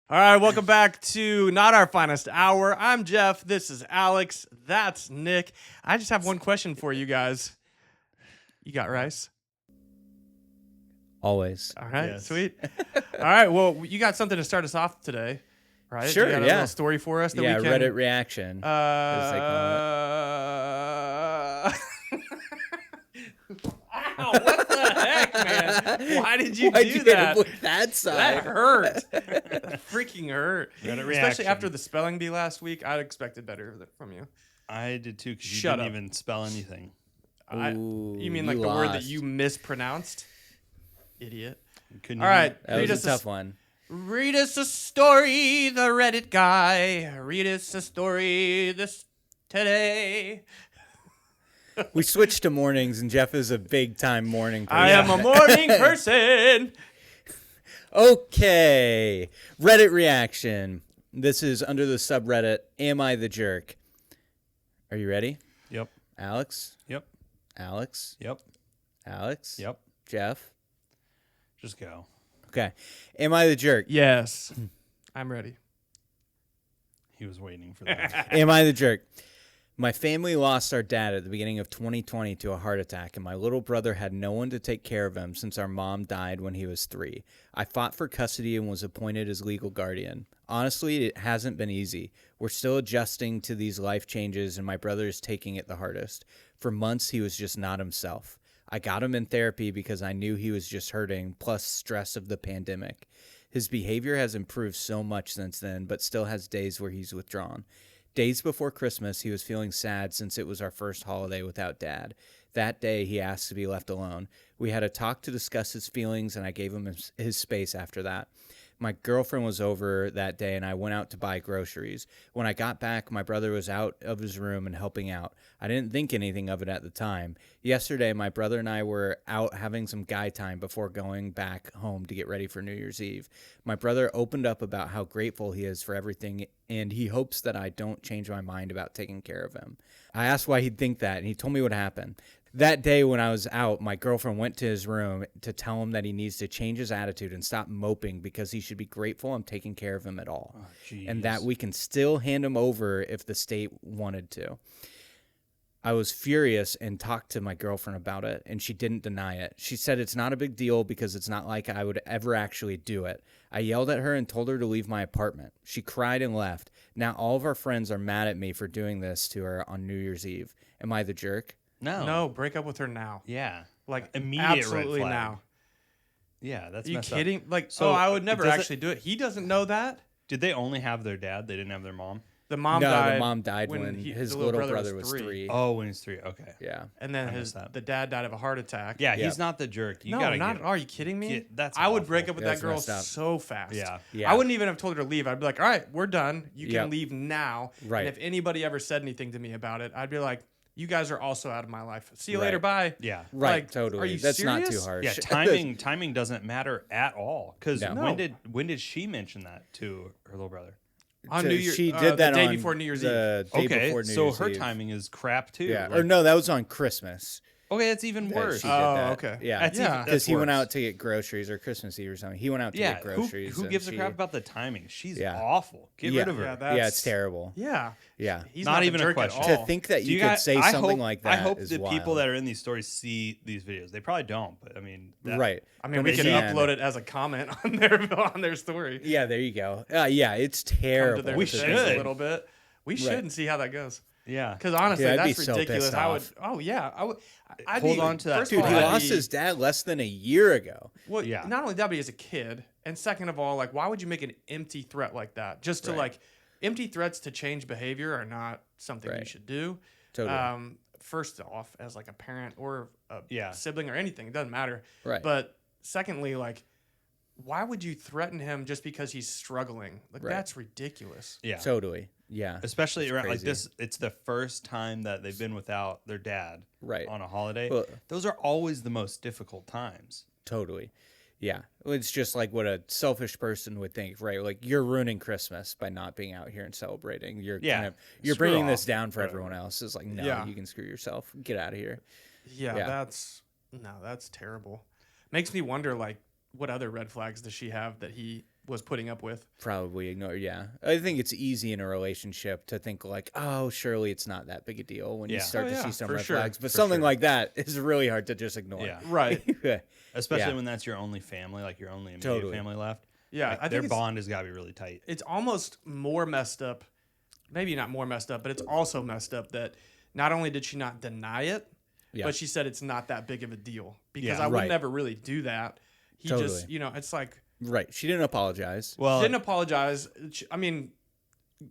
All right, welcome back to Not Our Finest Hour. I'm Jeff. This is Alex. That's Nick. I just have one question for you guys. You got rice? Always. All right, Yes. sweet. All right, well, you got something to start us off today, right? Sure, You got a yeah. little story for us that Yeah, we can... Reddit reaction. as they Ow, what the heck, man? Why did you Why'd do you hit that? him with that side? That hurt. That freaking hurt. Reddit Especially reaction. after the spelling bee last week. I expected better from you. I did too, because you Shut didn't up. even spell anything. Ooh, You mean like the word that lost. you mispronounced? Idiot. You couldn't All even- right. That read was us a tough one. Read us a story, the Reddit guy. Read us a story this today. We switched to mornings, and Jeff is a big-time morning person. I am a morning person. Okay. Reddit reaction. This is under the subreddit, Am I the Jerk? Are you ready? Yep. Alex? Yep. Alex? Yep. Alex? Yep. Jeff? Just go. Okay. Am I the Jerk? Yes. I'm ready. He was waiting for that. Am I the jerk? My family lost our dad at the beginning of 2020 to a heart attack, and my little brother had no one to take care of him since our mom died when he was 3. I fought for custody and was appointed as legal guardian. Honestly, it hasn't been easy. We're still adjusting to these life changes, and my brother is taking it the hardest. For months, he was just not himself. I got him in therapy because I knew he was just hurting, plus stress of the pandemic. His behavior has improved so much since then, but still has days where he's withdrawn. Days before Christmas, he was feeling sad since it was our first holiday without Dad. That day, he asked to be left alone. We had a talk to discuss his feelings, and I gave him his space after that. My girlfriend was over that day, and I went out to buy groceries. When I got back, my brother was out of his room and helping out. I didn't think anything of it at the time. Yesterday, my brother and I were out having some guy time before going back home to get ready for New Year's Eve. My brother opened up about how grateful he is for everything, and he hopes that I don't change my mind about taking care of him. I asked why he'd think that, and he told me what happened. That day when I was out, my girlfriend went to his room to tell him that he needs to change his attitude and stop moping because he should be grateful I'm taking care of him at all. And that we can still hand him over if the state wanted to. I was furious and talked to my girlfriend about it, and she didn't deny it. She said it's not a big deal because it's not like I would ever actually do it. I yelled at her and told her to leave my apartment. She cried and left. Now all of our friends are mad at me for doing this to her on New Year's Eve. Am I the jerk? No, break up with her now. Yeah. Like, Immediate absolutely red flag. now. Yeah, that's Are you messed up. kidding? Like, So, I would never does it- actually do it. He doesn't know that. Did they only have their dad? They didn't have their mom? The mom No, died. the mom died when his the little brother was 3. Oh, when he's 3. Okay. Yeah. And then I missed that. the dad died of a heart attack. Yeah, Yeah. he's not the jerk. You No, gotta not get, are you kidding me? that's I would awful. break up with Yeah, that that's girl messed up. so fast. Yeah. Yeah. I wouldn't even have told her to leave. I'd be like, all right, we're done. You can Yep. leave now. Right. And if anybody ever said anything to me about it, I'd be like, you guys are also out of my life. See you Right. later. Bye. Yeah. Right, Like, totally. are you That's not too serious? harsh. Yeah, timing doesn't matter at all. Because No. when did she mention that to her little brother? On New Year, She did that the day on before New Year's Eve. the day Okay, before New so Year's her Eve. timing is crap too. Yeah, Like- or no, that was on Christmas. Okay, that's even that worse. she did Oh, that. okay. Yeah, That's even- because that's he went worse. out to get groceries or Christmas Eve or something. He went out to Yeah, get groceries. who and gives a she- crap about the timing? She's Yeah. awful. Get rid of her. Yeah, Yeah, that's- it's terrible. Yeah. Yeah. He's Not not, even a the jerk question. At To all. think that Do you could guys- say I something hope- like that I hope is the people wild. that are in these stories see these videos. They probably don't, but I mean, Right. I mean, But we they can upload it as a comment on their story. Yeah, there you go. Yeah, it's Come terrible. to their We defense should. a little bit. We should and see how that goes. Yeah. Because honestly, Dude, I'd be that's so ridiculous. pissed I would. off. Oh yeah, I would. I'd Hold be, on to that first Dude, of all, he I'd lost be- his dad less than a year ago. Well, Yeah. Not only that, but as a kid, and second of all, like, why would you make an empty threat like that? Just to Right. like, empty threats to change behavior are not something you Right. should do. Totally. First off, as like a parent or a Yeah. sibling or anything, it doesn't matter. Right. But secondly, like, why would you threaten him just because he's struggling? Like, Right. that's ridiculous. Yeah. Totally. Yeah. Especially around like crazy. this, it's the first time that they've been without their dad Right. on a holiday. Well- Those are always the most difficult times. Totally. Yeah. It's just like what a selfish person would think, right? Like you're ruining Christmas by not being out here and celebrating. You're Yeah. kind of you're Screw bringing off. this down for Whatever. everyone else. It's like, no, Yeah. you can screw yourself. Get out of here. Yeah, Yeah. that's terrible. Makes me wonder, like, what other red flags does she have that he was putting up with. Probably ignore. Yeah, I think it's easy in a relationship to think like, oh, surely it's not that big a deal when you Yeah. start Oh, to yeah, see some for red sure, flags. But for something sure. like that is really hard to just ignore. Yeah. Right. Especially Yeah. when that's your only family, like your only immediate Totally. family left. Yeah, Like, I think their it's- bond has got to be really tight. It's almost more messed up. Maybe not more messed up, but it's also messed up that not only did she not deny it, Yeah. but she said it's not that big of a deal because Yeah. I would Right. never really do that. He Totally. just, it's like Right. She didn't apologize. Well, didn't apologize. I mean,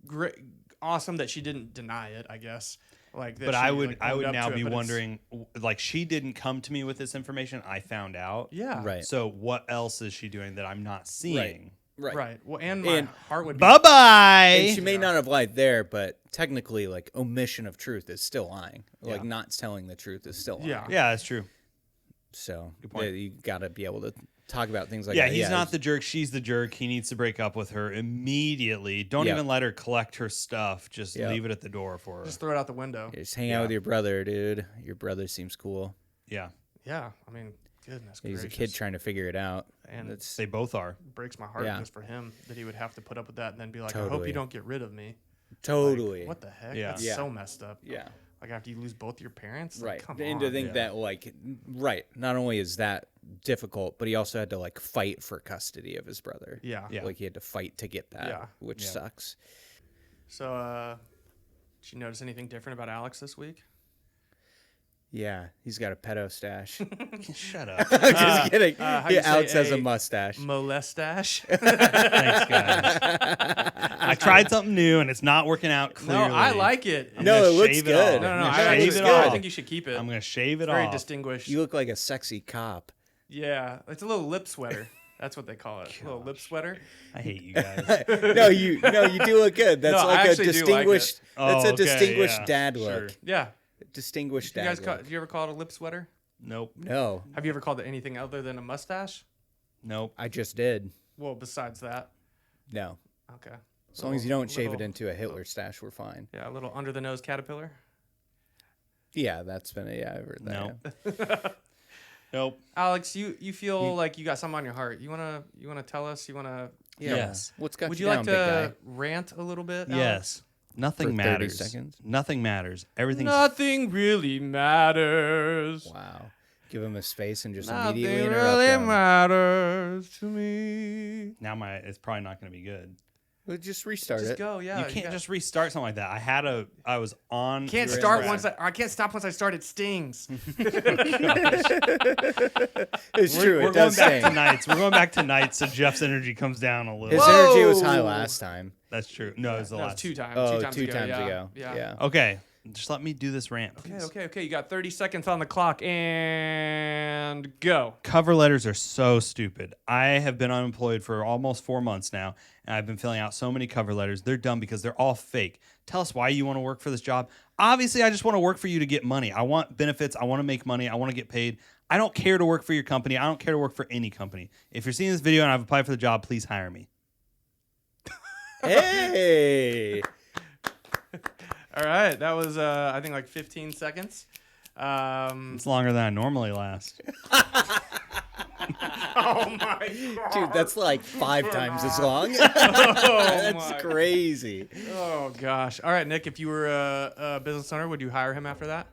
great, awesome that she didn't deny it. I guess. Like, that but she, I would like, I owned would up now to it, be but it's- wondering, like, she didn't come to me with this information. I found out. Yeah. Right. So what else is she doing that I'm not seeing? Right. Well, and my And- heart would be. Bye bye. And she may not have lied there, but technically, like, omission of truth is still lying. Like, Yeah. not telling the truth is still lying. Yeah. Yeah, that's true. So point. you got to be able to talk about things like Yeah, that. he's not it's- the jerk. She's the jerk. He needs to break up with her immediately. Don't Yeah. even let her collect her stuff. Just Yeah. leave it at the door for her. Just throw it out the window. Just hang out with your brother, dude. Your brother seems cool. Yeah, Yeah. I mean, goodness He's gracious. a kid trying to figure it out. And That's they both are. breaks my heart Yeah. just for him that he would have to put up with that and then be like, I hope Totally. you don't get rid of me. Like, totally what the heck? Yeah. That's Yeah. so messed up. yeah. Like after you lose both your parents? Like, Right. come And on. to think Yeah. that, like, right, not only is that difficult, but he also had to, like, fight for custody of his brother. Yeah. Yeah. Like, he had to fight to get that, Yeah. which Yeah. sucks. So, did you notice anything different about Alex this week? Yeah, he's got a pedo stash. Shut up. Just kidding. how you Yeah, say Alex has a a mustache. Molestache? Thanks, guys. I tried something new and it's not working out no, clearly. I like it. I'm No, gonna it looks shave good. off. No, I'm I gonna think shave it's it good. I off. think you should keep it. I'm gonna shave it Very off. distinguished. You look like a sexy cop. Yeah, it's a little lip sweater. That's what they call it. A little lip sweater. I hate you guys. no, you do look good. That's No, I like a actually do like it. distinguished. That's Oh, a okay, distinguished yeah, dad sure. look. Yeah. Distinguished You dad guys, look. do you ever call it a lip sweater? Nope. No, Have you ever called it anything other than a mustache? Nope. I just did. Well, besides that. No, Okay. as long as you don't shave it into a Hitler stash, we're fine. Yeah, a little under the nose caterpillar. Yeah, that's been I've heard that. No. yeah. Nope. Alex, you feel like you got something on your heart. You wanna tell us? You wanna? Yeah. Yes. What's got Would you you down, like big guy? to rant a little bit? Alex? Yes. Nothing For 30 matters. seconds? Nothing matters. Everything's Nothing really matters. Wow. Give him a space and just Nothing immediately interrupt really him. matters to me. now it's probably not going to be good. Well, just restart Just it. go, yeah. you can't got- just restart something like that. I was on. Can't You're start in once I can't stop once I start. It stings. It's true. We're It going does back sting. to nights. We're going back to nights, so Jeff's energy comes down a little. His energy was Whoa. high last time. That's true. No, it was the No, it was last. 2 times. Oh, 2 times two ago. times yeah. ago. Yeah. Yeah. Okay, just let me do this rant, please. Okay. You got 30 seconds on the clock and go. Cover letters are so stupid. I have been unemployed for almost 4 months now, and I've been filling out so many cover letters. They're dumb because they're all fake. Tell us why you want to work for this job. Obviously, I just want to work for you to get money. I want benefits. I want to make money. I want to get paid. I don't care to work for your company. I don't care to work for any company. If you're seeing this video and I've applied for the job, please hire me. Hey. All right. That was I think like 15 seconds. It's longer than I normally last. Oh my god. Dude, that's like 5 times as long. Oh That's my- crazy. Oh gosh. All right, Nick, if you were a business owner, would you hire him after that?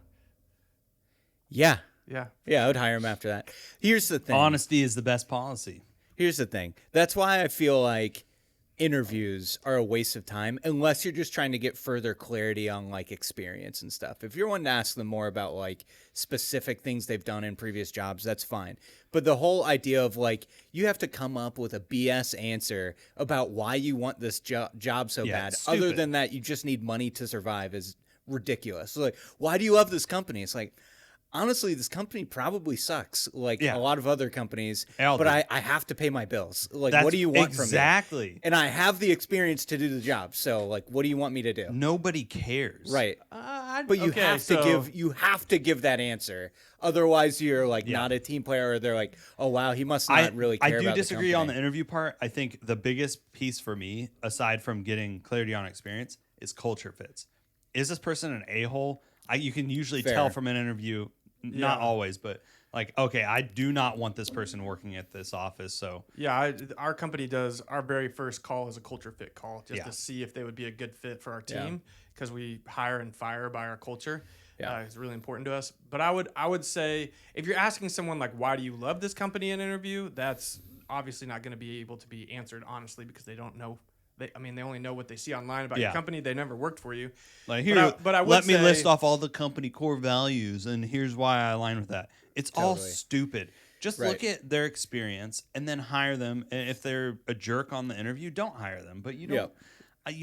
Yeah. Yeah. Yeah, I would hire him after that. Here's the thing. Honesty is the best policy. Here's the thing. That's why I feel like interviews are a waste of time unless you're just trying to get further clarity on like experience and stuff. If you're wanting to ask them more about like specific things they've done in previous jobs, that's fine. But the whole idea of like you have to come up with a BS answer about why you want this job so Yeah, bad, it's other stupid. than that you just need money to survive, is ridiculous. So like, why do you love this company? It's like, honestly, this company probably sucks, like Yeah. a lot of other companies, They all but do. I have to pay my bills. Like, That's what do you want from me? exactly. And I have the experience to do the job. So, like, what do you want me to do? Nobody cares. Right. But But you have to give that answer. Otherwise, you're like Yeah. not a team player. Or they're like, oh wow, he must not really care I do about disagree the on the company. interview part. I think the biggest piece for me, aside from getting clarity on experience, is culture fits. Is this person an a-hole? You can usually Fair. tell from an interview, not Yeah. always, but Like, okay, I do not want this person working at this office. So Yeah, our company does our very first call is a culture fit call just Yeah. to see if they would be a good fit for our Yeah. team because we hire and fire by our culture. Yeah. It's really important to us. But I would say if you're asking someone like why do you love this company in an interview, that's obviously not going to be able to be answered honestly because they don't know. They only know what they see online about your Yeah. company. They never worked for you. like here, but I would let me say- list off all the company core values, and here's why I align with that. It's all Totally. stupid. Just Right. look at their experience and then hire them. And if they're a jerk on the interview, don't hire them. But you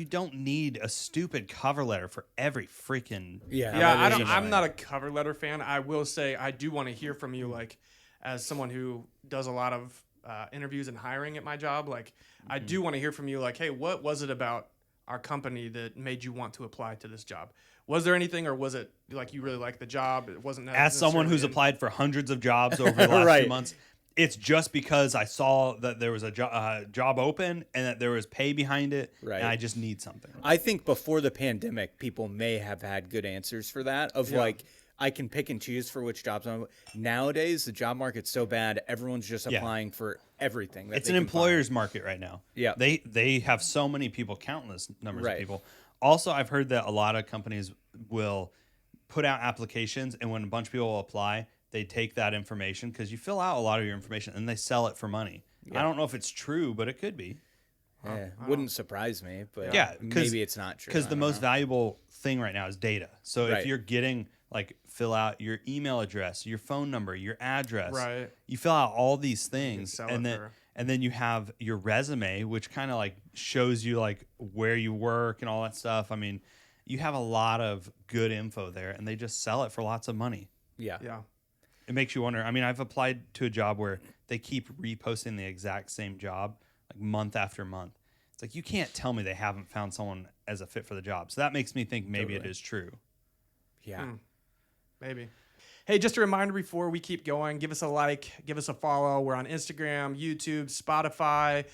don't need a stupid cover letter for every freaking Yeah. Yeah, that is I'm annoying. not a cover letter fan. I will say I do want to hear from you, like as someone who does a lot of interviews and hiring at my job. Like, I do want to hear from you, like, hey, what was it about our company that made you want to apply to this job? Was there anything, or was it like you really liked the job? It wasn't As someone who's necessarily applied for hundreds of jobs over the last Right. 2 months, it's just because I saw that there was a job open and that there was pay behind it, Right. and I just need something. I think before the pandemic, people may have had good answers for that. Of like, I can pick and choose for which jobs I'm. Nowadays, the job market's so bad, everyone's just Yeah. applying for everything. That It's they an can find. employer's market right now. Yeah. They have so many people, countless numbers Right. of people. Also, I've heard that a lot of companies will put out applications, and when a bunch of people apply, they take that information because you fill out a lot of your information and they sell it for money. I don't know if it's true, but it could be. Yeah, wouldn't surprise me, but Yeah, 'cause- maybe it's not true. Because I the don't most know. valuable thing right now is data. So if Right. you're getting like fill out your email address, your phone number, your address, Right. you fill out all these things, sell and it then for- and then you have your resume, which kind of like shows you like where you work and all that stuff. I mean, you have a lot of good info there, and they just sell it for lots of money. Yeah. Yeah. It makes you wonder. I mean, I've applied to a job where they keep reposting the exact same job like month after month. It's like you can't tell me they haven't found someone as a fit for the job. So that makes me think maybe it Totally. is true. Yeah. Maybe. Hey, just a reminder before we keep going, give us a like, give us a follow. We're on Instagram, YouTube, Spotify,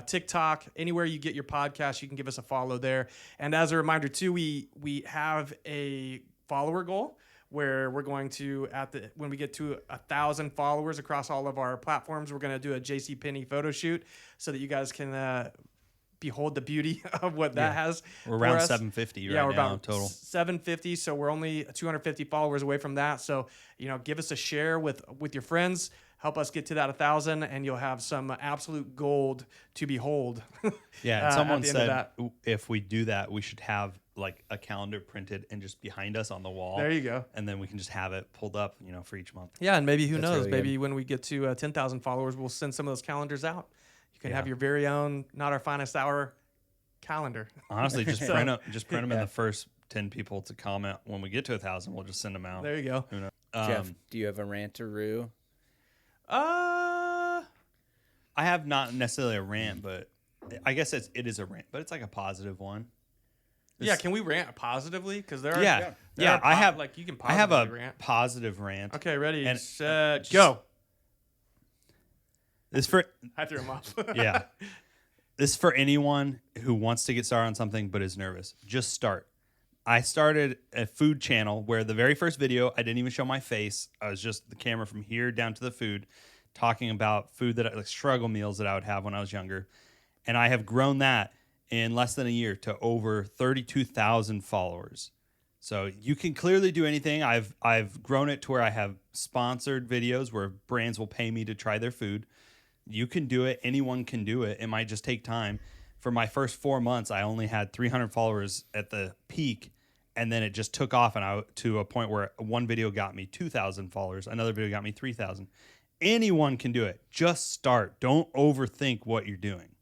TikTok, anywhere you get your podcast, you can give us a follow there. And as a reminder too, we have a follower goal where we're going to when we get to 1,000 followers across all of our platforms, we're going to do a JCPenney photo shoot so that you guys can behold the beauty of what that has. We're for around us. 750 Yeah, right we're now about total. 750, so we're only 250 followers away from that. So, give us a share with your friends. Help us get to that 1,000, and you'll have some absolute gold to behold. Yeah, and at someone the end of said that. if we do that, we should have like a calendar printed and just behind us on the wall. There you go. And then we can just have it pulled up, for each month. Yeah, and maybe who That's knows? really Maybe when we get to 10,000 followers, we'll send some of those calendars out. You can have your very own Not Our Finest Hour calendar. Honestly, just So- print them in the first 10 people to comment. When we get to 1,000, we'll just send them out. There you go. Who knows? Jeff, do you have a rant-a-roo? I have not necessarily a rant, but I guess it is a rant, but it's like a positive one. Yeah, can we rant positively? Because there are Yeah. there are I have like you can I have a positively rant. positive rant. Okay, ready, and set, just- go. This for I threw him off. yeah. This is for anyone who wants to get started on something but is nervous. Just start. I started a food channel where the very first video, I didn't even show my face. I was just the camera from here down to the food, talking about food like struggle meals that I would have when I was younger. And I have grown that in less than a year to over 32,000 followers. So you can clearly do anything. I've grown it to where I have sponsored videos where brands will pay me to try their food. You can do it. Anyone can do it. It might just take time. For my first 4 months, I only had 300 followers at the peak, and then it just took off to a point where one video got me 2,000 followers. Another video got me 3,000. Anyone can do it. Just start. Don't overthink what you're doing.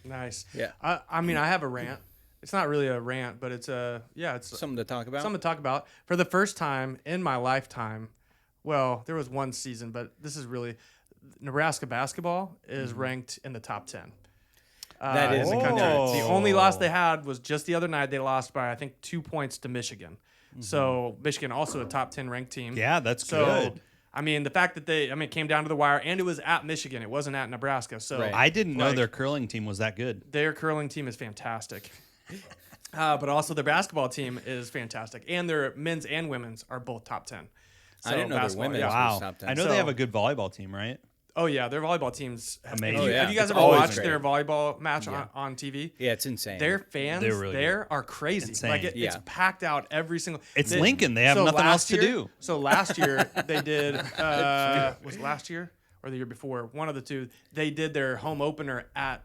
Nice. Yeah. I mean, I have a rant. It's not really a rant, but it's it's Something to talk about? something to talk about. For the first time in my lifetime, well, there was one season, but this is really Nebraska basketball is ranked in the top 10. That is in the country. Oh. The only loss they had was just the other night. They lost by I think 2 points to Michigan. So Michigan also a top 10 ranked team. Yeah, that's So good. I mean, the fact that it came down to the wire, and it was at Michigan. It wasn't at Nebraska. So Right. I didn't know like- their curling team was that good. their curling team is fantastic. But also their basketball team is fantastic, and their men's and women's are both top 10. I didn't know their basketball, women's yeah. was Wow. top 10. I know So- they have a good volleyball team, right? Oh yeah, their volleyball teams. Amazing. Oh, yeah. Have you guys It's ever always watched great. their volleyball match on TV? Yeah, it's insane. Their fans They're really there are crazy. Insane. Like it's Yeah. packed out every single. It's Lincoln. They have nothing else last to year- do. So last year they did. Was it last year or the year before? One of the two. They did their home opener at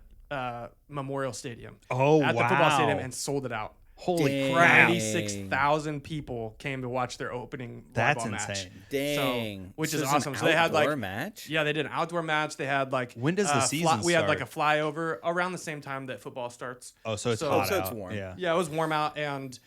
Memorial Stadium. Oh, At the football wow. stadium and sold it out. Holy Dang. crap. 96,000 people came to watch their opening That's volleyball match. insane. Dang. which So is it's an awesome. So they had like outdoor match? Yeah, they did an outdoor match. They had like When does the season we had like a start? flyover around the same time that football starts. Oh, so it's So- hot so out. it's warm. Yeah. Yeah, it was warm out, and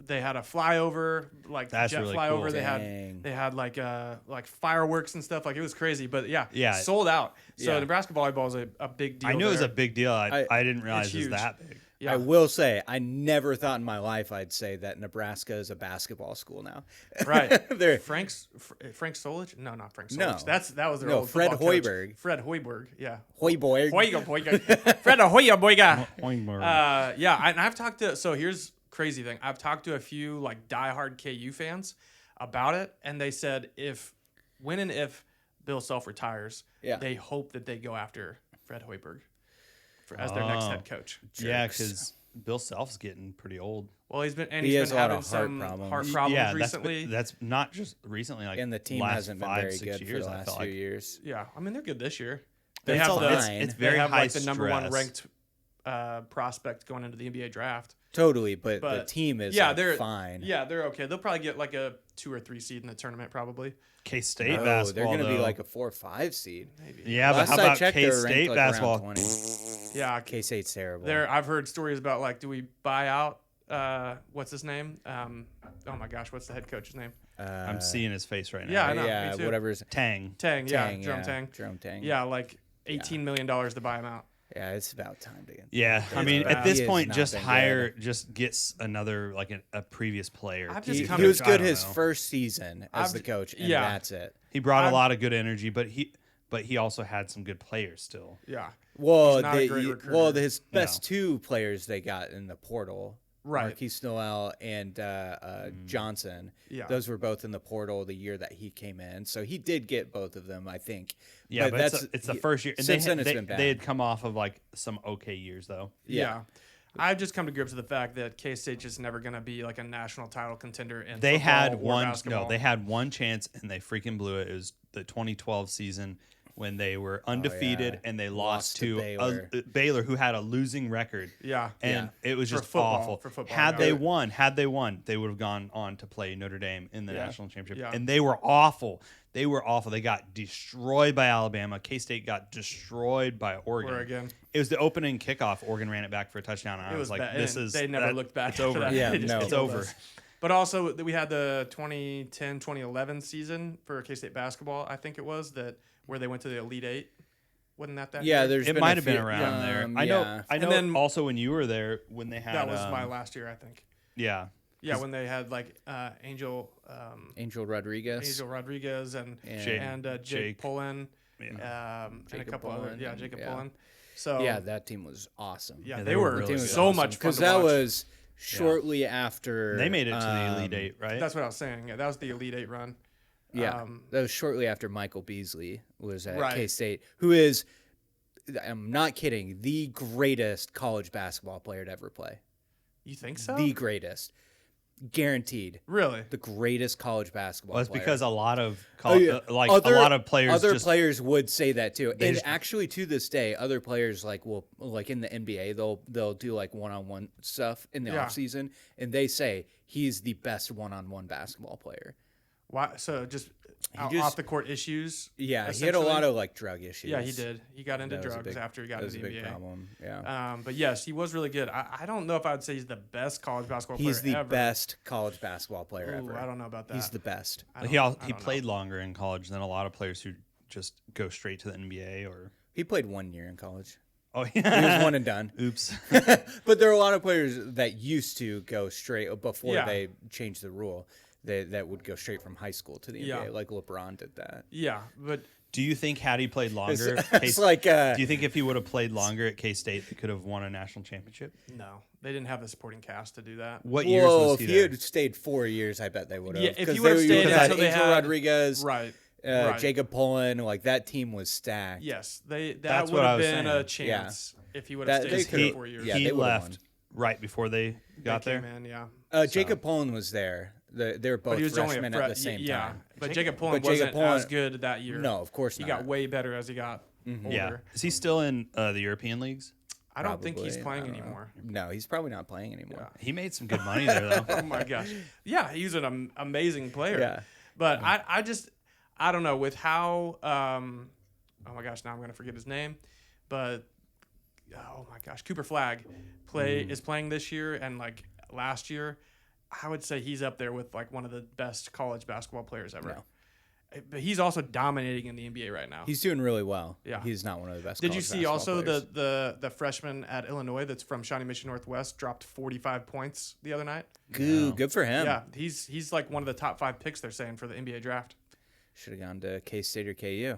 they had a flyover, like That's jet really flyover. cool. Dang. They had like fireworks and stuff. Like it was crazy, but yeah, Yeah. sold out. So Yeah. Nebraska volleyball is a big deal. I knew it was there. a big deal. I didn't realize it was huge. that big. Yeah. I will say, I never thought in my life I'd say that Nebraska is a basketball school now. Right. They're- Frank Solich? No, not Frank Solich. No. That was their No, old Fred football coach. Hoiberg. Fred Hoiberg. Yeah. Hoiberg. Hoiberg. Fred Hoiberg. Oink. Yeah, and I've talked to. So here's crazy thing. I've talked to a few like diehard KU fans about it, and they said if Bill Self retires, Yeah. they hope that they go after Fred Hoiberg as their next head coach. Yeah, Jerks. because Bill Self's getting pretty old. Well, he's been He has been a lot having of heart some problems. heart problems yeah, recently. That's not just recently. Like And the team last hasn't been 5, very 6 good for years, the I last felt few like. years. Yeah, I mean they're good this year. They have fine. the It's they very have high like the number one stress. ranked prospect going into the NBA draft. Totally, but the But team is yeah, like, they're fine. Yeah, they're okay. They'll probably get like a 2 or 3 seed in the tournament, probably. K-State No, basketball, they're going to be though. like a 4 or 5 seed. Maybe. Yeah, but Last how I about checked, they were ranked, K-State like, around basketball? 20. Yeah, K-State's terrible. I've heard stories about like, do we buy out? What's his name? Oh my gosh, what's the head coach's name? I'm seeing his face right now. Yeah, I know. yeah, me too. whatever. Is, Tang. Tang, Tang, Jerome Tang. Jerome Tang. Yeah, like $18 million to buy him out. Yeah, it's about time to get. Yeah, I It's mean, bad. at this He has point, not just been hire, just gets another like a previous player. I've just He, come he to- was I good don't his know. first season as I've- the coach, and yeah. that's it. He brought a I've- lot of good energy, but he also had some good players still. Yeah, Well, He's not a great recruiter. his best 2 players they got in the portal, Right. Marquise Noel and Johnson. Yeah. Those were both in the portal the year that he came in, so he did get both of them, I think. Yeah, but that's it's the first year. And since they then, had, it's they, been bad. they had come off of like some okay years though. yeah. I've just come to grips with the fact that K-State just never going to be like a national title contender in They football had or one. basketball. No, they had one chance and they freaking blew it. It was the 2012 season when they were undefeated and they lost to to Baylor. Baylor, who had a losing record. Yeah. And it was For just football, awful. for football, had yeah. they won, they would have gone on to play Notre Dame in the national championship. Yeah. And they were awful. They were awful. They got destroyed by Alabama. K-State got destroyed by Oregon. Oregon. It was the opening kickoff. Oregon ran it back for a touchdown. And I It was was like, bad. this And is they never looked back It's after over. that. Yeah, They just no. It's killed over. us. But also, we had the 2010-2011 season for K-State basketball, I think it was, where they went to the Elite Eight. Wasn't that Yeah, year? there's It been might a have been few- around there. I yeah. know. I know. then- Also, when you were there, when they had That was my last year, I think. yeah. Yeah, when they had like Angel Rodriguez. Rodriguez and Jake- Jake Pullen, Yeah. and a Jacob couple other Pullen, Jacob yeah. Pullen. So Yeah, that team was awesome. yeah, Yeah, they they were were really good. so much fun because to that watch. was shortly after They made it to the Elite Eight, right? That's what I was saying. Yeah, that was the Elite Eight run. Yeah, that was shortly after Michael Beasley was at Right. K-State, who is, I'm not kidding, the greatest college basketball player to ever play. You think so? The greatest, guaranteed, Really? the greatest college basketball. Well, it's player. because a lot of Yeah. a lot of players other just players would say that too, and just- actually to this day, other players will like in the NBA they'll do like one-on-one stuff in the Yeah. off season, and they say he's the best one-on-one basketball player. Why? So just just- off the court issues. Yeah, he had a lot essentially? of like drug issues. Yeah, he did. He got into That was a drugs big- after he got That was into a the big NBA. problem. Yeah. But yes, he was really good. I don't know if I would say he's the best college basketball He's player the ever. best college basketball player Ooh, ever. I don't know about that. He's the best. I he don't played know. longer in college than a lot of players who just go straight to the NBA or He played 1 year in college. oh He was yeah. one and done. Oops. But there are a lot of players that used to go straight before Yeah. they changed the rule. that would go straight from high school to the NBA, like LeBron did that. Yeah, but Do you think had he played longer, It's like do you think if he would have played longer at K-State, they could have won a national championship? no, they didn't have the supporting cast to do that. What years was if he he there? had stayed 4 years, I bet they would have. Yeah, if he would have stayed until they Angel had Rodriguez, right. Jacob Pullen, like that team was stacked. Yes, that That's would what I have was been saying. a chance if he would have That- stayed they for could've- 4 years. yeah, He they would've left won. right before they got They there. came in, yeah. Jacob Pullen was there. They were both But he was only freshmen a at the same yeah. time. But Jacob Pullen but Jacob wasn't Pullen- as good that year. No, of course He not. got way better as he got older. Yeah. Is he still in the European leagues? I don't think he's Probably. playing I don't know. anymore. No, he's probably not playing anymore. He made some good money there, though. Oh my gosh. Yeah, he's an amazing player. Yeah. But I don't know with how oh my gosh, now I'm gonna forget his name. But oh my gosh, Cooper Flagg is playing this year and like last year, I would say he's up there with like one of the best college basketball players ever. No. But he's also dominating in the NBA right now. He's doing really well. Yeah. He's not one of the best. Did you college see basketball also players. the freshman at Illinois that's from Shawnee Mission Northwest dropped 45 points the other night? Good for him. Yeah, he's like one of the top 5 picks they're saying for the NBA draft. Should have gone to K-State or KU.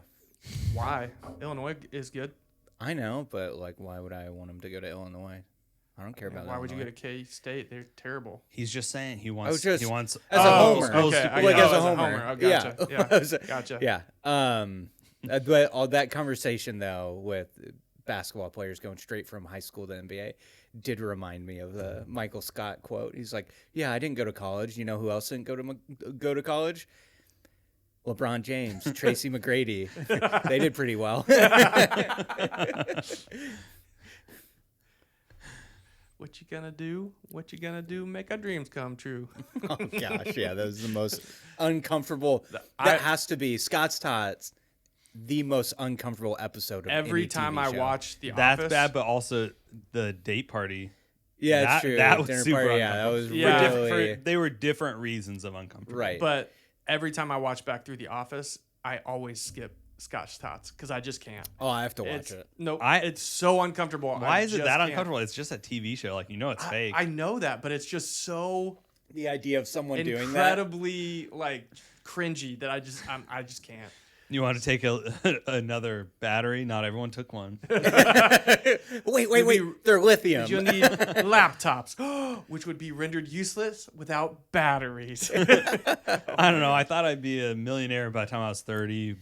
Why? Illinois is good. I know, but like, why would I want him to go to Illinois? I don't care about Why would you Illinois. go to K-State? They're terrible. He's just saying he I wants. was just he wants as a homer. Okay, I like got as it. a homer. Oh, gotcha. Yeah, As a- gotcha. Yeah. But all that conversation though with basketball players going straight from high school to NBA did remind me of the Michael Scott quote. He's like, "Yeah, I didn't go to college. You know who else didn't go to college? LeBron James, Tracy McGrady. They did pretty well." What you gonna do? What you gonna do? Make our dreams come true. Oh gosh, yeah, that was the most uncomfortable. I- That has to be Scott's Tots, the most uncomfortable episode of Every any time TV I show. watch The That's Office, bad, but also the date party. Yeah, that- it's true. that was Dinner super party, yeah, that was uncomfortable. really They were different reasons of uncomfortable. right. but every time I watch back through The Office, I always skip Scotch Tots because I just can't. Oh, I have to watch it. No, it's so uncomfortable. Why I is it just that can't. uncomfortable? It's just a TV show. Like, it's fake. I know that, but it's just so The idea of someone doing that. incredibly like cringy that I just can't. You want to take another battery? Not everyone took one. Wait. They're lithium. You'll need laptops, which would be rendered useless without batteries. I don't know. I thought I'd be a millionaire by the time I was 30,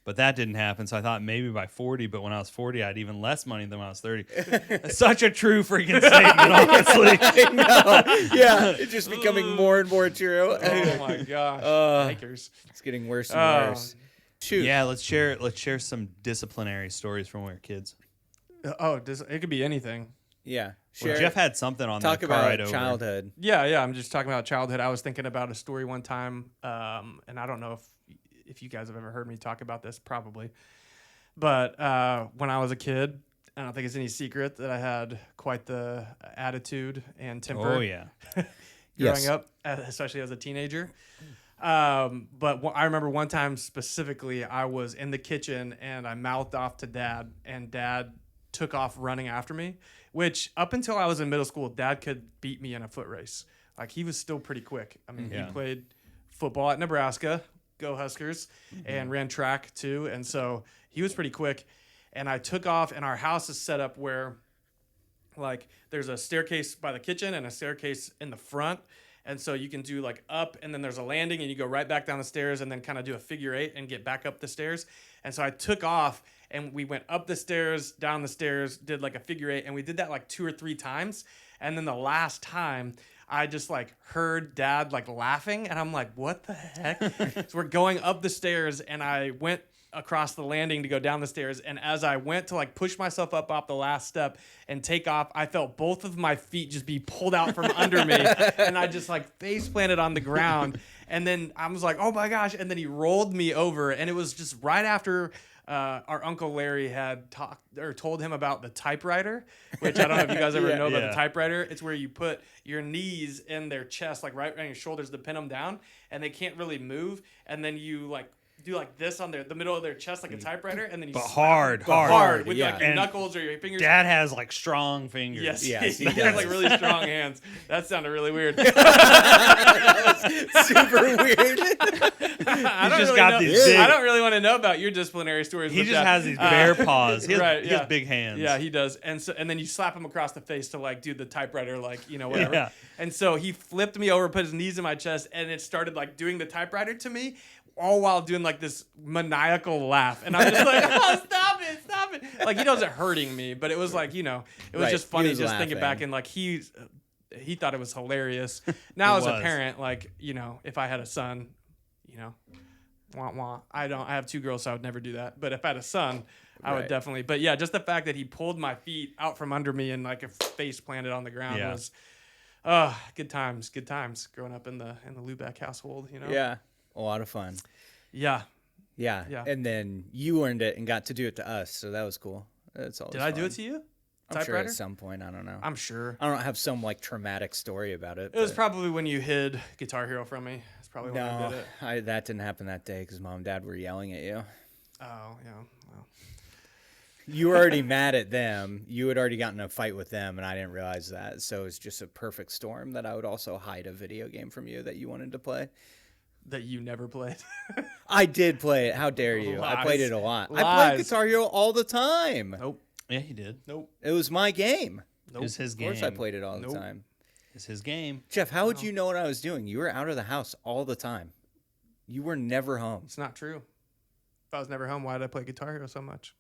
but that didn't happen. So I thought maybe by 40, but when I was 40, I had even less money than when I was 30. Such a true freaking statement, honestly. I know. Yeah, it's just becoming more and more true. Oh my gosh, Yikers. It's getting worse and worse. Shoot. Yeah, let's share some disciplinary stories from when we were kids. It could be anything. Yeah. Well, Share. Jeff had something on Talk the car ride about over. childhood. Yeah. I'm just talking about childhood. I was thinking about a story one time, and I don't know if you guys have ever heard me talk about this, probably. But when I was a kid, I don't think it's any secret that I had quite the attitude and temper. Oh yeah. Growing up, especially as a teenager. But I remember one time specifically, I was in the kitchen and I mouthed off to Dad, and Dad took off running after me, which up until I was in middle school, Dad could beat me in a foot race. Like, he was still pretty quick. I mean, Yeah. he played football at Nebraska, go Huskers, and ran track too. And so he was pretty quick. And I took off, and our house is set up where, like, there's a staircase by the kitchen and a staircase in the front. And so you can do like up, and then there's a landing, and you go right back down the stairs, and then kind of do a figure 8 and get back up the stairs. And so I took off, and we went up the stairs, down the stairs, did like a figure 8, and we did that like 2 or 3 times. And then the last time, I just like heard Dad like laughing, and I'm like, what the heck? So we're going up the stairs, and I went across the landing to go down the stairs, and as I went to like push myself up off the last step and take off, I felt both of my feet just be pulled out from under me, and I just like face planted on the ground. And then I was like, oh my gosh, and then he rolled me over, and it was just right after our Uncle Larry had told him about the typewriter, which I don't know if you guys ever know about the typewriter. It's where you put your knees in their chest, like right on your shoulders to pin them down, and they can't really move, and then you like do like this on the middle of their chest like a typewriter, and then you But slap hard, with yeah. like your And knuckles or your fingers. Dad has like strong fingers. Yes, Yes, he he has does. like really strong hands. That sounded really weird. Super weird. I don't just really got know, these big- I don't really want to know about your disciplinary stories. He with just Dad. has these bare paws. He has, right, he yeah. has big hands. Yeah, he does. And then you slap him across the face to like do the typewriter, like, whatever. Yeah. And so he flipped me over, put his knees in my chest, and it started like doing the typewriter to me, all while doing like this maniacal laugh. And I'm just like, oh, stop it. Like, he wasn't hurting me, but it was like, it was Right, just he funny was just thinking back, laughing. and like he thought it was hilarious. Now as a was. parent, like, if I had a son, wah wah. I have 2 girls, so I would never do that. But if I had a son, I would Right. definitely. But yeah, just the fact that he pulled my feet out from under me and like a face planted on the ground Yeah. was, good times growing up in the Lubeck household. Yeah, a lot of fun. Yeah. Yeah. Yeah. And then you earned it and got to do it to us, so that was cool. That's always Did I do fun. it to you? I'm sure Typewriter? at some point. I don't know. I'm sure. I don't have some like traumatic story about it. It was but- probably when you hid Guitar Hero from me. It's probably when I no, did it. that didn't happen that day because mom and dad were yelling at you. Oh yeah. Well. You were already mad at them. You had already gotten in a fight with them, and I didn't realize that. So it's just a perfect storm that I would also hide a video game from you that you wanted to play. That you never played. I did play it. How dare you? I played it a lot. I Lies. played Guitar Hero all the time. Nope. Yeah, he did. Nope. It was my game. Nope. It's his Of game. course I played it all Nope. the time. It's his game. Jeff, how would you know what I was doing? You were out of the house all the time. You were never home. It's not true. If I was never home, why did I play Guitar Hero so much?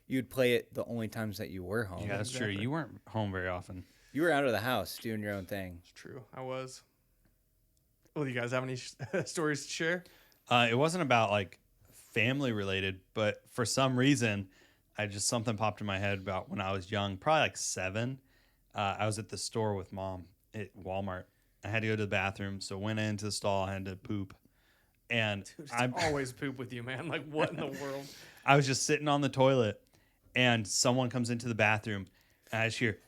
You'd play it the only times that you were home. Yeah, that's true. Exactly. You weren't home very often. You were out of the house doing your own thing. It's true. I was. Well, do you guys have any stories to share? It wasn't about like family related, but for some reason, something popped in my head about when I was young, probably like 7. I was at the store with mom at Walmart. I had to go to the bathroom, so went into the stall. I had to poop, and I always poop with you, man. Like, what in the world? I was just sitting on the toilet, and someone comes into the bathroom, and I just hear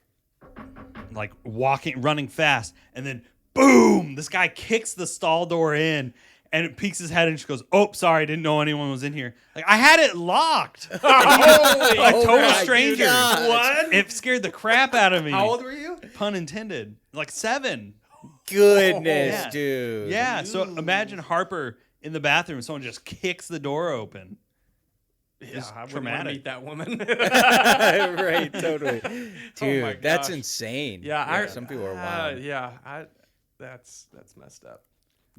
like running fast, and then boom, this guy kicks the stall door in. And it peeks his head and just goes, "Oh, sorry, didn't know anyone was in here." Like, I had it locked. A total my stranger. gosh. What? It scared the crap out of me. How old were you? Pun intended. Like 7. Goodness, Yeah. dude. Yeah. So imagine Harper in the bathroom and someone just kicks the door open. Yeah, I wouldn't want to traumatic. meet that woman. Right, totally. Dude, my that's gosh. insane. Yeah, some people are wild. That's messed up.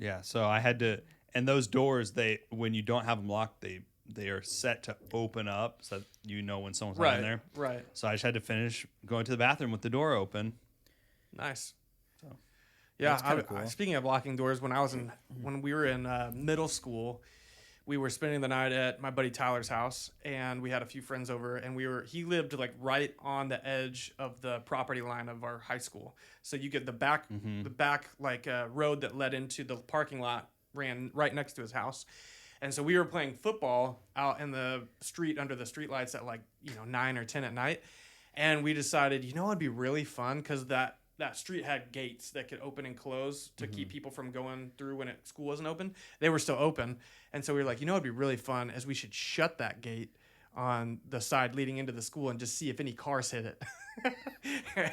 Yeah. So I had to, and those doors, when you don't have them locked, they are set to open up so that you know when someone's not in there. Right. So I just had to finish going to the bathroom with the door open. Nice. So, Yeah. that's kinda cool. Speaking of locking doors, when we were in middle school, we were spending the night at my buddy Tyler's house, and we had a few friends over, and he lived like right on the edge of the property line of our high school. So you get the back like road that led into the parking lot ran right next to his house. And so we were playing football out in the street under the streetlights at like 9 or 10 at night, and we decided it'd be really fun because that street had gates that could open and close to keep people from going through when school wasn't open. They were still open. And so we were like, it'd be really fun as we should shut that gate on the side leading into the school and just see if any cars hit it.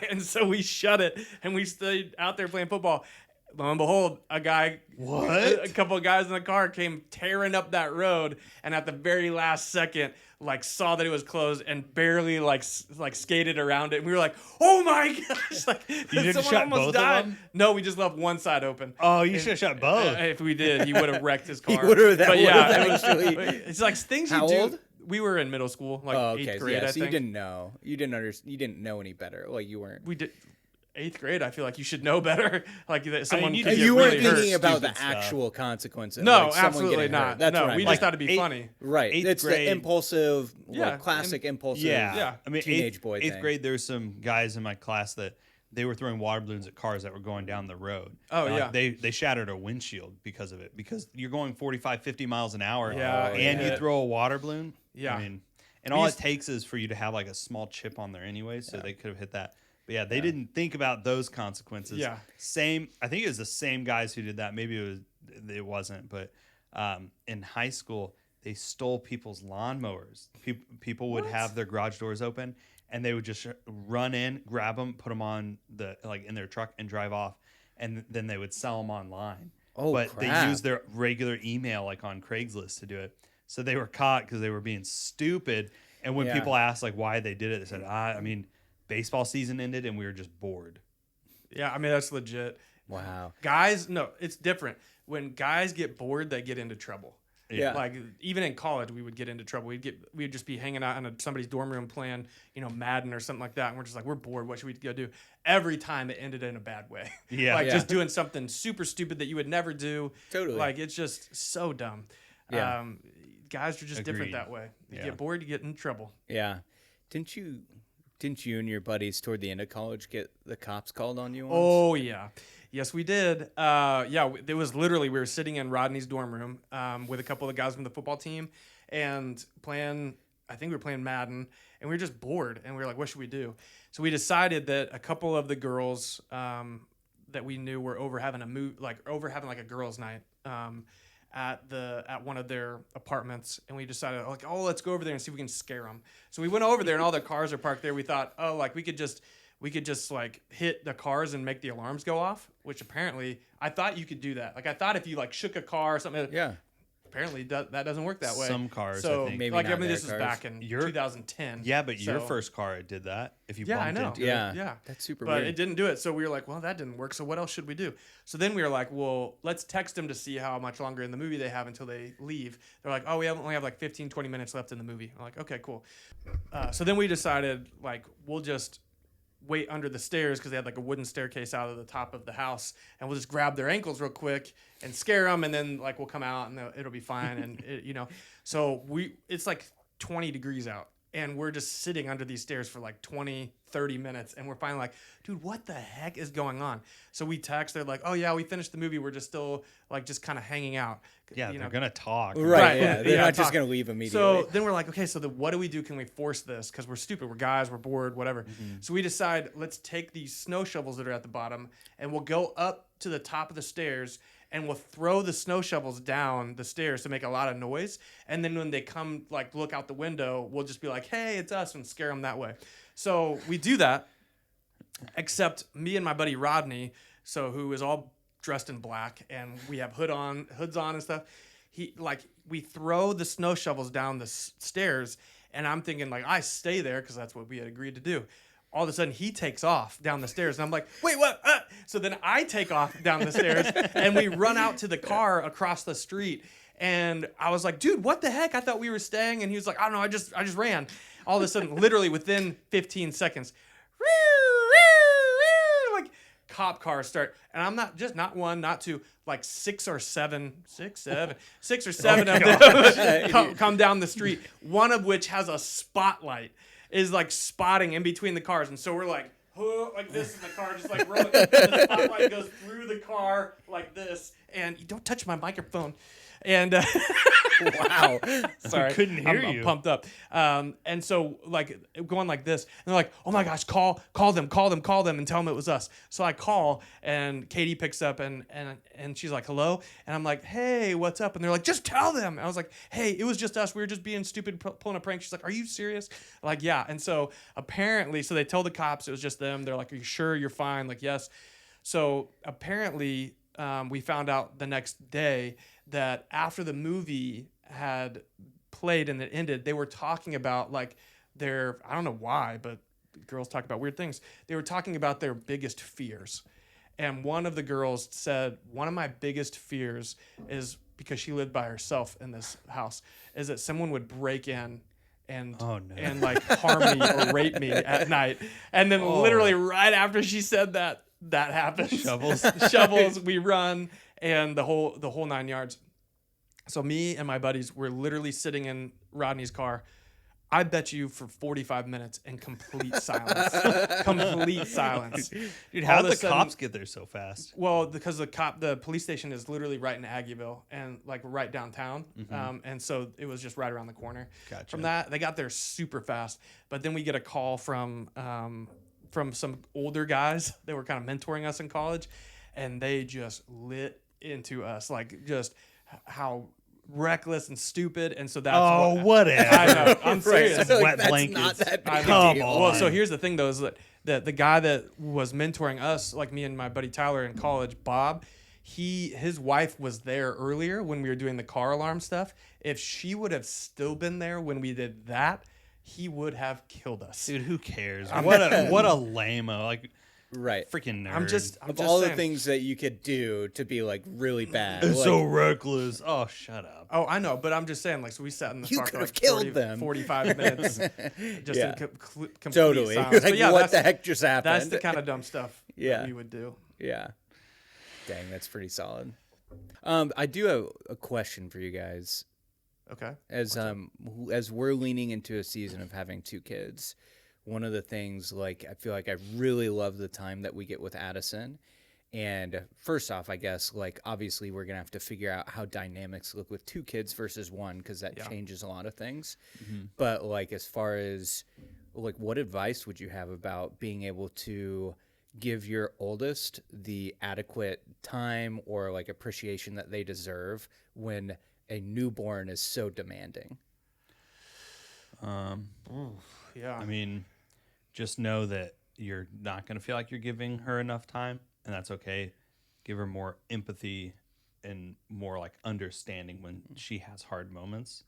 And so we shut it and we stayed out there playing football. Lo and behold, a couple of guys in the car came tearing up that road, and at the very last second, like saw that it was closed and barely like skated around it. And we were like, "Oh my gosh!" Like, You didn't someone shut almost both of died. them? No, we just left one side open. Oh, you should have shut both. If we did, he would have wrecked his car. would've- that But yeah, would've it was, actually- it's like things How you do. old? We were in middle school, like Oh, okay. 8th grade, yeah, I so think. you didn't know. You didn't know any better. Like you weren't. We did 8th grade. I feel like you should know better. Like that someone you could did- get You weren't really hurt. thinking about the Stupid stuff. actual consequences. No, like someone absolutely getting hurt. not. That's No, what I we meant. just thought it'd be eight- funny. Right. Eighth It's the grade- impulsive, Yeah, classic impulsive. Yeah. I mean, teenage boy eighth thing. grade, there were some guys in my class that they were throwing water balloons at cars that were going down the road. Oh, And, yeah. They shattered a windshield because of it, because you're going 45, 50 miles an hour. Yeah, And yeah. you throw a water balloon. Yeah. I mean, and We all used- it takes is for you to have like a small chip on there anyway, so they could have hit that. But yeah, they didn't think about those consequences. Yeah. Same. I think it was the same guys who did that. Maybe it wasn't. But in high school, they stole people's lawnmowers. People would have their garage doors open, and they would just run in, grab them, put them on in their truck, and drive off. And then they would sell them online. Oh, but crap. they used their regular email, like on Craigslist, to do it. So they were caught because they were being stupid. And when people asked like why they did it, they said, I mean, baseball season ended and we were just bored. Yeah, I mean, that's legit. Wow. Guys, no, it's different. When guys get bored, they get into trouble. Yeah. Like even in college, we would get into trouble. We'd just be hanging out in somebody's dorm room playing, Madden or something like that. And we're just like, we're bored. What should we go do? Every time it ended in a bad way. Yeah. Just doing something super stupid that you would never do. Totally. Like it's just so dumb. Yeah. Guys are just different Agreed. that way. You get bored, you get in trouble. Yeah. Didn't you and your buddies toward the end of college get the cops called on you once? Oh yeah. Yes, we did. It was literally, we were sitting in Rodney's dorm room with a couple of guys from the football team and I think we were playing Madden, and we were just bored, and we were like, what should we do? So we decided that a couple of the girls that we knew were over having a girls' night at one of their apartments, and we decided let's go over there and see if we can scare them. So we went over there, and all their cars are parked there. We thought, we could just like hit the cars and make the alarms go off, which apparently I thought you could do that. Like I thought if you like shook a car or something. Yeah. Apparently that doesn't work that way. Some cars, so, I think. Maybe like not I mean, their this was cars. back in 2010. Yeah, but your So- first car, it did that. If you Yeah, I bumped know. into it. Yeah. Yeah. That's super But weird. it didn't do it. So we were like, well, that didn't work. So what else should we do? So then we were like, well, let's text them to see how much longer in the movie they have until they leave. They're like, oh, we only have like 15, 20 minutes left in the movie. I'm like, okay, cool. So then we decided like, we'll just wait under the stairs because they had like a wooden staircase out of the top of the house, and we'll just grab their ankles real quick and scare them, and then like we'll come out and it'll be fine. And so it's like 20 degrees out, and we're just sitting under these stairs for like 20, 30 minutes, and we're finally like, dude, what the heck is going on? So we text, they're like, oh yeah, we finished the movie, we're just still like just kind of hanging out. Yeah, they're going to talk. Right. Yeah. They're Yeah, not just talk. going to leave immediately. So then we're like, okay, so what do we do? Can we force this? Because we're stupid. We're guys. We're bored, whatever. Mm-hmm. So we decide, let's take these snow shovels that are at the bottom, and we'll go up to the top of the stairs, and we'll throw the snow shovels down the stairs to make a lot of noise. And then when they come, like, look out the window, we'll just be like, hey, it's us, and scare them that way. So we do that, except me and my buddy Rodney, who is all dressed in black, and we have hoods on and stuff. We throw the snow shovels down the stairs, and I'm thinking like I stay there because that's what we had agreed to do. All of a sudden, he takes off down the stairs, and I'm like, wait, what? So then I take off down the stairs, and we run out to the car across the street. And I was like, dude, what the heck? I thought we were staying. And he was like, I don't know, I just ran. All of a sudden, literally within 15 seconds, like cop cars start, and I'm not one, not two, like six or seven of them come down the street. One of which has a spotlight, is like spotting in between the cars, and so we're like, like this in the car, just like rolling. The spotlight goes through the car like this, and you don't touch my microphone. And wow. sorry, I couldn't hear I'm you. pumped up. And so like going like this, and they're like, oh my gosh, call them, and tell them it was us. So I call, and Katie picks up, and she's like, hello, and I'm like, hey, what's up? And they're like, just tell them. And I was like, hey, it was just us. We were just being stupid, pulling a prank. She's like, are you serious? Like, yeah. And so apparently, so they tell the cops it was just them. They're like, are you sure you're fine? Like, yes. So apparently, we found out the next day that after the movie had played and it ended, they were talking about like I don't know why, but girls talk about weird things. They were talking about their biggest fears. And one of the girls said, one of my biggest fears is, because she lived by herself in this house, is that someone would break in and and like harm me or rape me at night. And then literally right after she said that happened. Shovels, we run, and the whole 9 yards. So me and my buddies were literally sitting in Rodney's car. I bet you for 45 minutes in complete silence. Complete silence. Dude, how did the cops get there so fast? Well, because the police station is literally right in Aggieville and like right downtown. And so it was just right around the corner. Gotcha. From that, they got there super fast. But then we get a call from some older guys that were kind of mentoring us in college, and they just lit into us, like just how reckless and stupid, and so that's whatever. I know. I'm serious. So, Wet that's blankets. not that big a Come deal. on. Well, so here's the thing, though, is that the guy that was mentoring us, like me and my buddy Tyler in college, Bob, his wife was there earlier when we were doing the car alarm stuff. If she would have still been there when we did that, he would have killed us. Dude, who cares? What a lame-o. Like, Right. freaking nerd. I'm Of just all saying. the things that you could do to be like really bad. It's like, so reckless. Oh, shut up. Oh, I know, but I'm just saying, like, so we sat in the You car for could have like killed them. 45 minutes just Yeah. in complete Totally. silence. Like, But yeah, what that's, the heck just happened? that's the kind of dumb stuff Yeah. that we would do. Yeah. Dang, that's pretty solid. I do have a question for you guys. Okay. As we're leaning into a season of having 2 kids, one of the things, like, I feel like I really love the time that we get with Addison. And first off, I guess, like, obviously we're gonna have to figure out how dynamics look with 2 kids versus 1, because that changes a lot of things. But like, as far as like, what advice would you have about being able to give your oldest the adequate time or like appreciation that they deserve when a newborn is so demanding? Yeah. I mean, just know that you're not going to feel like you're giving her enough time, and that's okay. Give her more empathy and more like understanding when she has hard moments,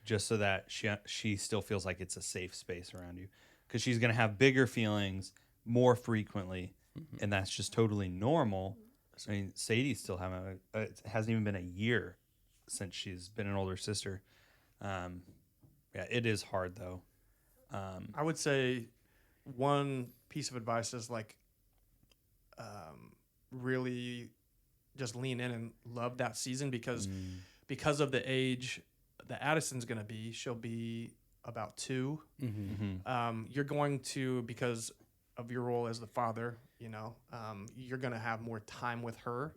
just so that she still feels like it's a safe space around you, because she's going to have bigger feelings more frequently, and that's just totally normal. I mean, Sadie's still having it hasn't even been a year since she's been an older sister. Yeah, it is hard though. I would say one piece of advice is like really just lean in and love that season, because of the age that Addison's going to be. She'll be about 2. You're going to, because of your role as the father, you know, you're going to have more time with her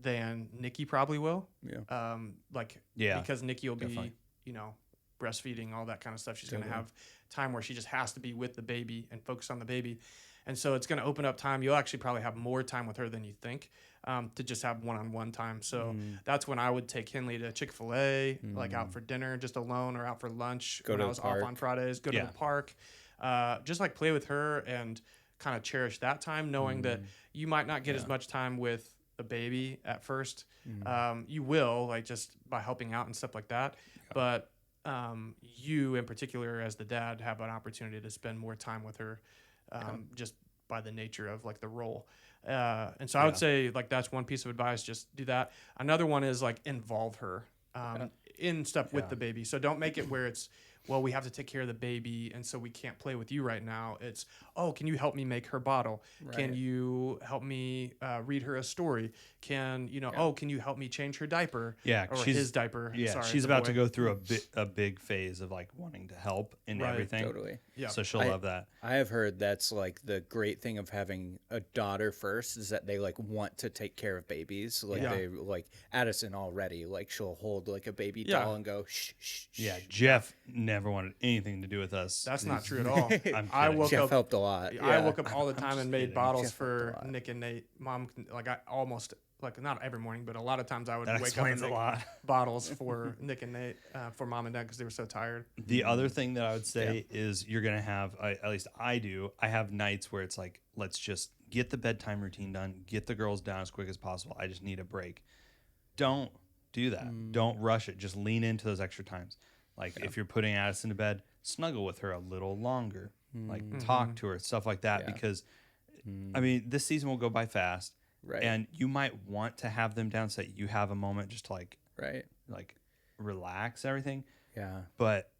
than Nikki probably will. Because Nikki will be, you know, breastfeeding, all that kind of stuff. She's going to have time where she just has to be with the baby and focus on the baby. And so it's going to open up time. You'll actually probably have more time with her than you think, to just have one-on-one time. So that's when I would take Henley to Chick-fil-A, like out for dinner just alone, or out for lunch when I was off on Fridays, go to the park, just like play with her and kind of cherish that time, knowing that you might not get as much time with the baby at first. You will, like, just by helping out and stuff like that. But you in particular as the dad have an opportunity to spend more time with her, just by the nature of like the role. And so I would say, like, that's one piece of advice, just do that. Another one is like involve her in stuff with the baby. So don't make it where it's, well, we have to take care of the baby, and so we can't play with you right now. It's, oh, can you help me make her bottle? Right. Can you help me read her a story? Can you help me change her diaper? Yeah, or his diaper. Yeah, Sorry, she's about to go through a big phase of like wanting to help in everything. Totally. Yeah. So she'll love that. I have heard that's like the great thing of having a daughter first, is that they like want to take care of babies. Like they like Addison already, like she'll hold like a baby doll and go shh shh. Yeah, Jeff never wanted anything to do with us. That's not true at all. I Jeff helped a lot. I woke up all the time and made kidding. bottles Jeff for helped a lot. Nick and Nate. Mom, like, I almost, like, not every morning, but a lot of times I would That wake up and explains a make lot. bottles for Nick and Nate, for Mom and Dad, because they were so tired. The other thing that I would say is you're going to have, at least I do, I have nights where it's like, let's just get the bedtime routine done, get the girls down as quick as possible. I just need a break. Don't do that. Don't rush it. Just lean into those extra times. Like if you're putting Addison to bed, snuggle with her a little longer. Like talk to her, stuff like that. Because, I mean, this season will go by fast. Right. And you might want to have them down so that you have a moment just to like relax everything. Yeah. But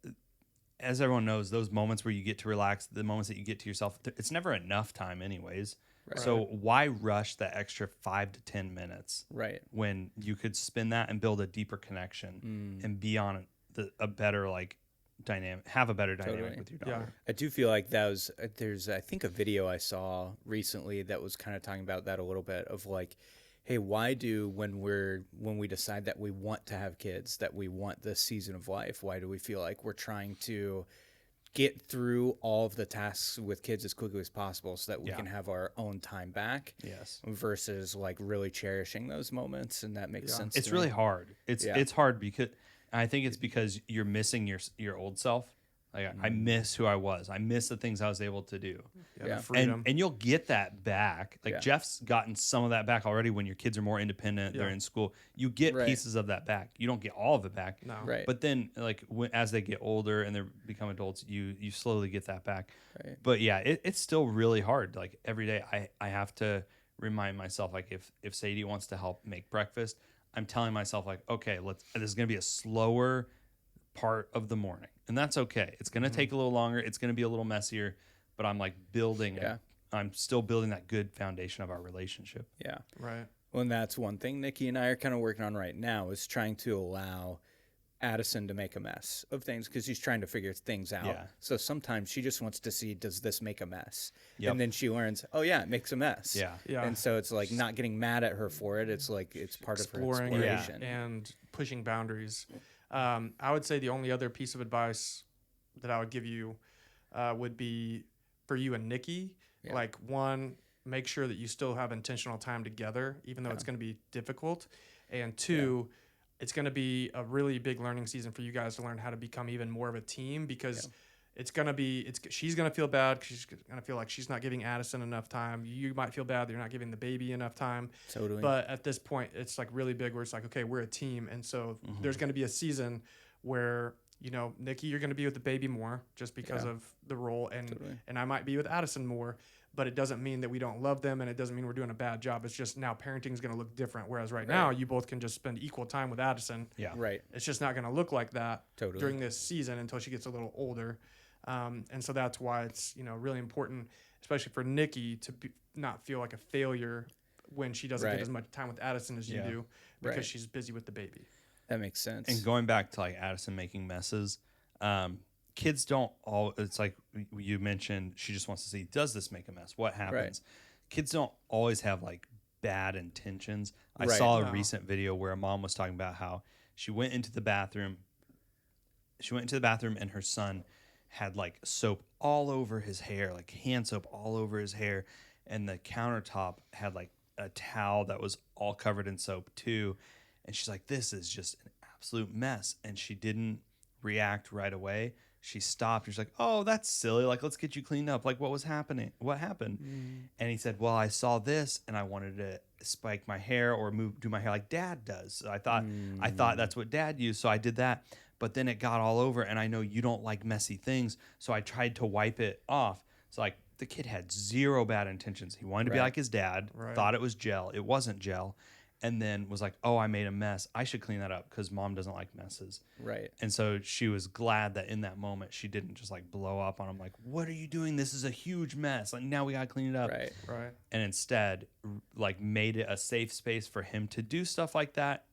as everyone knows, those moments where you get to relax, the moments that you get to yourself, it's never enough time anyways. Right. So why rush that extra 5 to 10 minutes? Right. When you could spend that and build a deeper connection and be on a better like dynamic, have a better dynamic with your daughter. Yeah. I do feel like there's I think a video I saw recently that was kind of talking about that a little bit, of like, hey, why do when we decide that we want to have kids, that we want this season of life, why do we feel like we're trying to get through all of the tasks with kids as quickly as possible so that we Yeah. can have our own time back. Yes. Versus like really cherishing those moments, and that makes sense. It's to really me. hard. It's hard because I think it's because you're missing your old self. Like I miss who I was. I miss the things I was able to do. Yeah. The freedom. And you'll get that back. Like Yeah. Jeff's gotten some of that back already when your kids are more independent, they're in school. You get Right. pieces of that back. You don't get all of it back. No. Right. But then like as they get older and they become adults, you slowly get that back. Right. But yeah, it's still really hard. Like every day I have to remind myself, like if Sadie wants to help make breakfast, I'm telling myself like, okay, this is going to be a slower part of the morning, and that's okay. It's going to take a little longer. It's going to be a little messier, but I'm like building Yeah. I'm still building that good foundation of our relationship. Yeah. Right. Well, and that's one thing Nikki and I are kind of working on right now is trying to allow Addison to make a mess of things because she's trying to figure things out. Yeah. So sometimes she just wants to see, does this make a mess? Yep. And then she learns, oh yeah, it makes a mess. Yeah. Yeah. And so it's like not getting mad at her for it. It's like it's part of her Exploring exploration. and pushing boundaries. I would say the only other piece of advice that I would give you would be for you and Nikki. Yeah. Like, one, make sure that you still have intentional time together, even though it's going to be difficult. And two, it's going to be a really big learning season for you guys to learn how to become even more of a team because it's going to be, she's going to feel bad because she's going to feel like she's not giving Addison enough time. You might feel bad that you're not giving the baby enough time. Totally. But at this point, it's like really big where it's like, okay, we're a team. And so there's going to be a season where, Nikki, you're going to be with the baby more just because of the role. And I might be with Addison more, but it doesn't mean that we don't love them. And it doesn't mean we're doing a bad job. It's just now parenting is going to look different. Whereas right now you both can just spend equal time with Addison. Yeah. Right. It's just not going to look like that Totally. during this season until she gets a little older. And so that's why it's, really important, especially for Nikki to not feel like a failure when she doesn't get as much time with Addison as you do because she's busy with the baby. That makes sense. And going back to like Addison making messes, kids don't all. It's like you mentioned. She just wants to see, does this make a mess? What happens? Kids don't always have like bad intentions. I saw a recent video where a mom was talking about how she went into the bathroom. She went into the bathroom and her son had like soap all over his hair, like hand soap all over his hair, and the countertop had like a towel that was all covered in soap too. And she's like, this is just an absolute mess. And she didn't react right away. She stopped. She's like, oh, that's silly. Like, let's get you cleaned up. Like, what was happening? What happened? And he said, well, I saw this and I wanted to spike my hair or do my hair like Dad does. So I thought that's what Dad used. So I did that. But then it got all over, and I know you don't like messy things. So I tried to wipe it off. So like the kid had zero bad intentions. He wanted to be like his dad, thought it was gel. It wasn't gel. And then was like, oh, I made a mess. I should clean that up because Mom doesn't like messes. Right. And so she was glad that in that moment she didn't just like blow up on him like, what are you doing? This is a huge mess. Like, now we got to clean it up. Right. Right. And instead, like, made it a safe space for him to do stuff like that,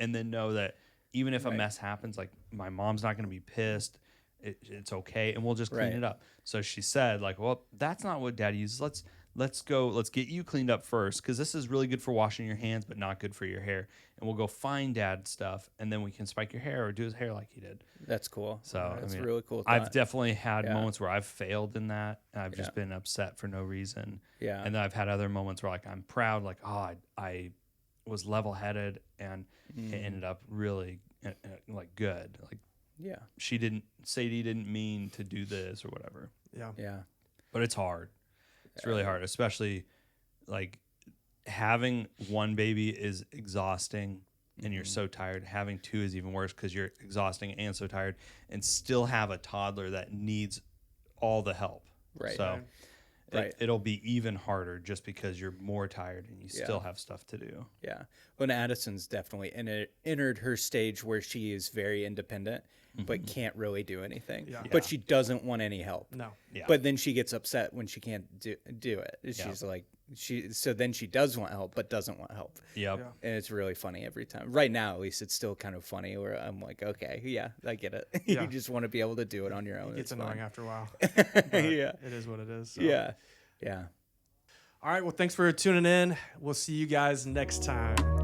and then know that even if a mess happens, like, my mom's not going to be pissed. It's okay, and we'll just clean it up. So she said, like, well, that's not what Dad uses. Let's get you cleaned up first, because this is really good for washing your hands, but not good for your hair. And we'll go find Dad stuff, and then we can spike your hair or do his hair like he did. That's cool. So That's I mean, really cool. I've thought. definitely had moments where I've failed in that. And I've just been upset for no reason. Yeah. And then I've had other moments where like I'm proud, like, oh, I was level-headed, and it ended up really like good. Like, Yeah. Sadie didn't mean to do this or whatever. Yeah. Yeah. But it's hard. It's really hard, especially like having one baby is exhausting and you're so tired. Having two is even worse because you're exhausting and so tired, and still have a toddler that needs all the help. Right. So Right. it'll be even harder just because you're more tired and you still have stuff to do. Yeah. When Addison's definitely entered her stage where she is very independent, but can't really do anything. Yeah. But she doesn't want any help. No. Yeah. But then she gets upset when she can't do it. She's like, so then she does want help, but doesn't want help. Yep. Yeah. And it's really funny every time. Right now, at least, it's still kind of funny where I'm like, okay, yeah, I get it. Yeah. You just want to be able to do it on your own. It gets It's annoying fun. after a while. Yeah. It is what it is. So. Yeah. Yeah. All right. Well, thanks for tuning in. We'll see you guys next time.